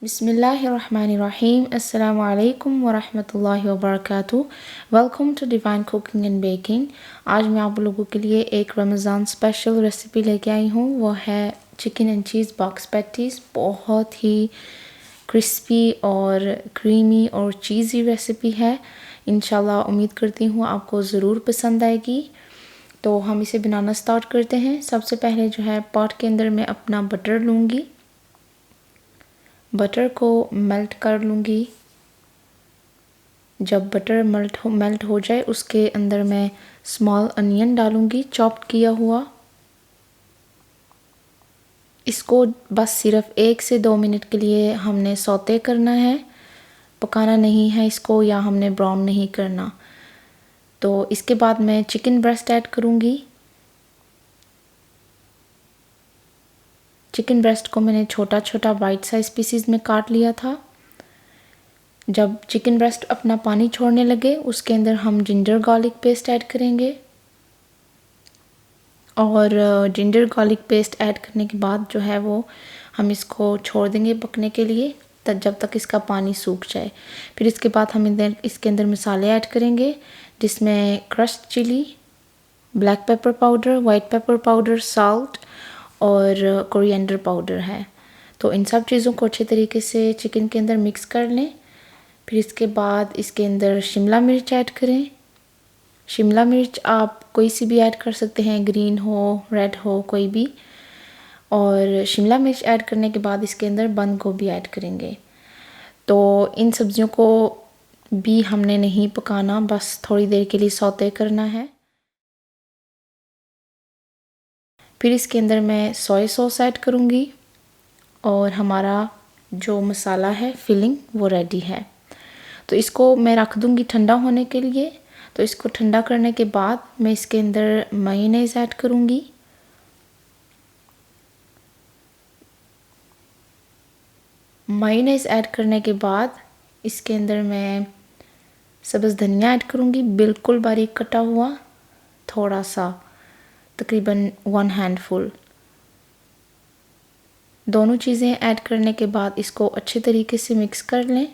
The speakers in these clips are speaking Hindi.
बिस्मिल्लाहिर्रहमानिर्रहीम अस्सलामु अलैकुम वरहमतुल्लाहि वबरकातुहू। Welcome to divine cooking and baking. आज मैं आप लोगों के लिए एक रमज़ान स्पेशल रेसिपी लेके आई हूँ। वो है chicken and cheese box patties. बहुत ही क्रिस्पी और क्रीमी और चीज़ी रेसिपी है। इंशाल्लाह उम्मीद करती हूँ आपको ज़रूर पसंद आएगी। तो हम इसे बनाना स्टार्ट करते हैं। सबसे पहले जो है पॉट के अंदर मैं अपना बटर लूँगी। बटर को मेल्ट कर लूँगी। जब बटर मेल्ट हो जाए उसके अंदर मैं स्मॉल अनियन डालूँगी चॉप्ड किया हुआ। इसको बस सिर्फ 1 से 2 मिनट के लिए हमने सौते करना है, पकाना नहीं है इसको या हमने ब्राउन नहीं करना। तो इसके बाद मैं चिकन ब्रेस्ट ऐड करूँगी। चिकन ब्रेस्ट को मैंने छोटा छोटा बाइट साइज पीसीज में काट लिया था। जब चिकन ब्रेस्ट अपना पानी छोड़ने लगे उसके अंदर हम जिंजर गार्लिक पेस्ट ऐड करेंगे। और जिंजर गार्लिक पेस्ट ऐड करने के बाद जो है वो हम इसको छोड़ देंगे पकने के लिए तब जब तक इसका पानी सूख जाए। फिर इसके बाद हम इसके अंदर मसाले ऐड करेंगे जिसमें crushed chili, black pepper powder, white pepper powder, salt और कोरिएंडर पाउडर है। तो इन सब चीज़ों को अच्छे तरीके से चिकन के अंदर मिक्स कर लें। फिर इसके बाद इसके अंदर शिमला मिर्च ऐड करें। शिमला मिर्च आप कोई सी भी ऐड कर सकते हैं, ग्रीन हो, रेड हो, कोई भी। और शिमला मिर्च ऐड करने के बाद इसके अंदर बंद गोभी ऐड करेंगे। तो इन सब्जियों को भी हमने नहीं पकाना, बस थोड़ी देर के लिए सौते करना है। फिर इसके अंदर मैं सोया सॉस ऐड करूँगी और हमारा जो मसाला है फिलिंग वो रेडी है। तो इसको मैं रख दूँगी ठंडा होने के लिए। तो इसको ठंडा करने के बाद मैं इसके अंदर मेयोनेज़ ऐड करूँगी। मेयोनेज़ ऐड करने के बाद इसके अंदर मैं सब्ज़ धनिया ऐड करूँगी, बिल्कुल बारीक कटा हुआ, थोड़ा सा, तकरीबन 1 हैंडफुल। दोनों चीज़ें ऐड करने के बाद इसको अच्छे तरीके से मिक्स कर लें।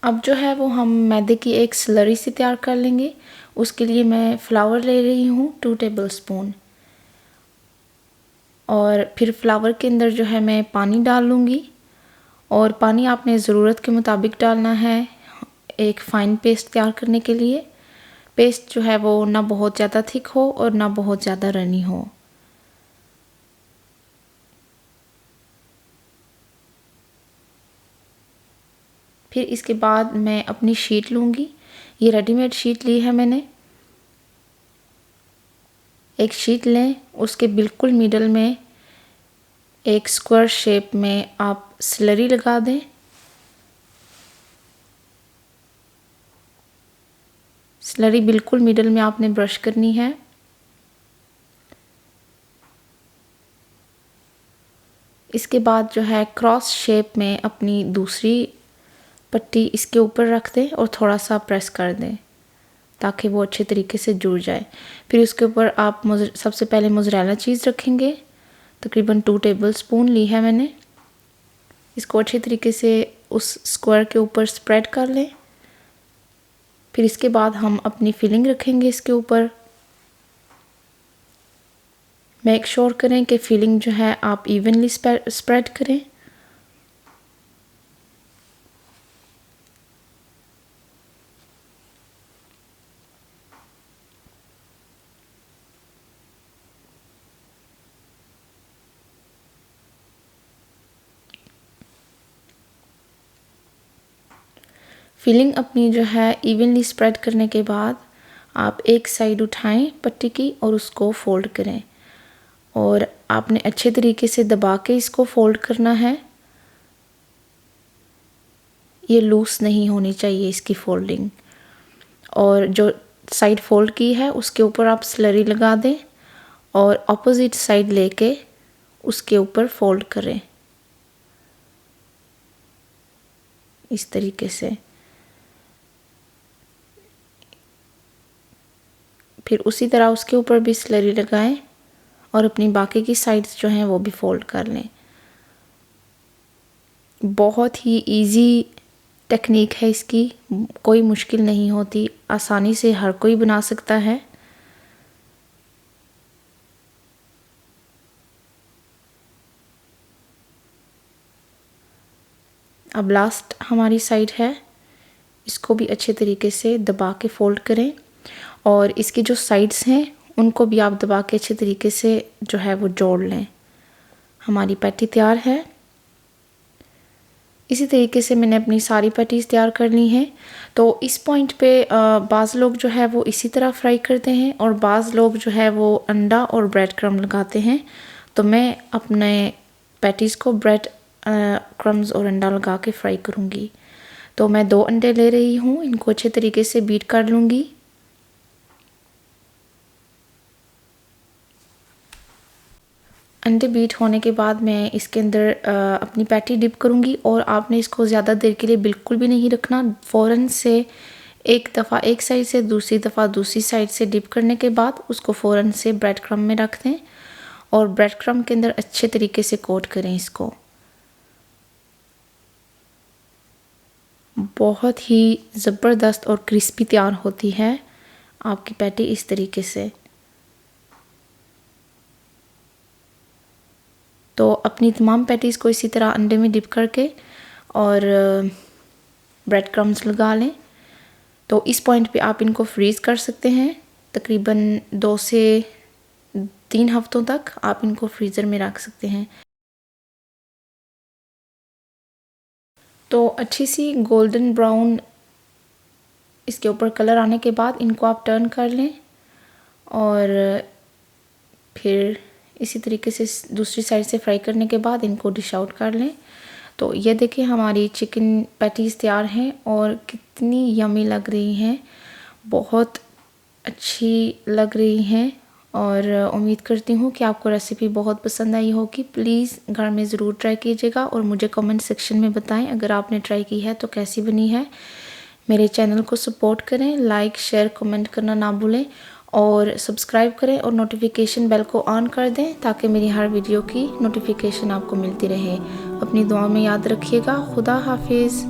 अब जो है वो हम मैदे की एक स्लरी सी तैयार कर लेंगे। उसके लिए मैं फ्लावर ले रही हूँ 2 टेबलस्पून। और फिर फ्लावर के अंदर जो है मैं पानी डाल लूँगी और पानी आपने ज़रूरत के मुताबिक डालना है एक फ़ाइन पेस्ट तैयार करने के लिए। पेस्ट जो है वो ना बहुत ज़्यादा थिक हो और ना बहुत ज़्यादा रनी हो। फिर इसके बाद मैं अपनी शीट लूँगी। ये रेडीमेड शीट ली है मैंने। एक शीट लें, उसके बिल्कुल मिडल में एक स्क्वायर शेप में आप स्लरी लगा दें। स्लरी बिल्कुल मिडल में आपने ब्रश करनी है। इसके बाद जो है क्रॉस शेप में अपनी दूसरी पट्टी इसके ऊपर रख दें और थोड़ा सा प्रेस कर दें ताकि वो अच्छे तरीके से जुड़ जाए। फिर उसके ऊपर आप सबसे पहले मोज़रेला चीज़ रखेंगे, तकरीबन 2 टेबलस्पून ली है मैंने। इसको अच्छे तरीके से उस स्क्वायर के ऊपर स्प्रेड कर लें। फिर इसके बाद हम अपनी फिलिंग रखेंगे इसके ऊपर। मेक श्योर करें कि फिलिंग जो है आप इवनली स्प्रेड करें। फिलिंग अपनी जो है इवनली स्प्रेड करने के बाद आप एक साइड उठाएं पट्टी की और उसको फोल्ड करें और आपने अच्छे तरीके से दबा के इसको फोल्ड करना है। ये लूज़ नहीं होनी चाहिए इसकी फोल्डिंग। और जो साइड फोल्ड की है उसके ऊपर आप स्लरी लगा दें और ऑपोजिट साइड लेके उसके ऊपर फोल्ड करें इस तरीके से। फिर उसी तरह उसके ऊपर भी स्लरी लगाएं और अपनी बाकी की साइड्स जो हैं वो भी फोल्ड कर लें। बहुत ही इजी टेक्निक है इसकी, कोई मुश्किल नहीं होती, आसानी से हर कोई बना सकता है। अब लास्ट हमारी साइड है, इसको भी अच्छे तरीके से दबा के फोल्ड करें और इसकी जो साइड्स हैं उनको भी आप दबा के अच्छे तरीके से जो है वो जोड़ लें। हमारी पैटी तैयार है। इसी तरीके से मैंने अपनी सारी पैटीज़ तैयार कर ली हैं। तो इस पॉइंट पे बाज़ लोग जो है वो इसी तरह फ्राई करते हैं और बाज़ लोग जो है वो अंडा और ब्रेड क्रम्ब लगाते हैं। तो मैं अपने पैटीज़ को ब्रेड क्रम्ब्स और अंडा लगा के फ्राई करूँगी। तो मैं 2 अंडे ले रही हूँ, इनको अच्छे तरीके से बीट कर लूँगी। अंडे बीट होने के बाद मैं इसके अंदर अपनी पैटी डिप करूँगी और आपने इसको ज़्यादा देर के लिए बिल्कुल भी नहीं रखना। फ़ौरन से एक दफ़ा एक साइड से दूसरी दफ़ा दूसरी साइड से डिप करने के बाद उसको फ़ौरन से ब्रेड क्रम्ब में रख दें और ब्रेड क्रम्ब के अंदर अच्छे तरीके से कोट करें इसको। बहुत ही ज़बरदस्त और क्रिस्पी तैयार होती है आपकी पैटी इस तरीके से। तो अपनी तमाम पैटीज़ को इसी तरह अंडे में डिप करके और ब्रेड क्रम्ब्स लगा लें। तो इस पॉइंट पे आप इनको फ्रीज़ कर सकते हैं, तकरीबन 2 से 3 हफ्तों तक आप इनको फ्रीज़र में रख सकते हैं। तो अच्छी सी गोल्डन ब्राउन इसके ऊपर कलर आने के बाद इनको आप टर्न कर लें और फिर इसी तरीके से दूसरी साइड से फ्राई करने के बाद इनको डिश आउट कर लें। तो ये देखिए हमारी चिकन पैटीज़ तैयार हैं और कितनी यमी लग रही हैं, बहुत अच्छी लग रही हैं और उम्मीद करती हूँ कि आपको रेसिपी बहुत पसंद आई होगी। प्लीज़ घर में ज़रूर ट्राई कीजिएगा और मुझे कमेंट सेक्शन में बताएं अगर आपने ट्राई की है तो कैसी बनी है। मेरे चैनल को सपोर्ट करें, लाइक शेयर कमेंट करना ना भूलें और सब्सक्राइब करें और नोटिफिकेशन बेल को ऑन कर दें ताकि मेरी हर वीडियो की नोटिफिकेशन आपको मिलती रहे। अपनी दुआ में याद रखिएगा। खुदा हाफिज़।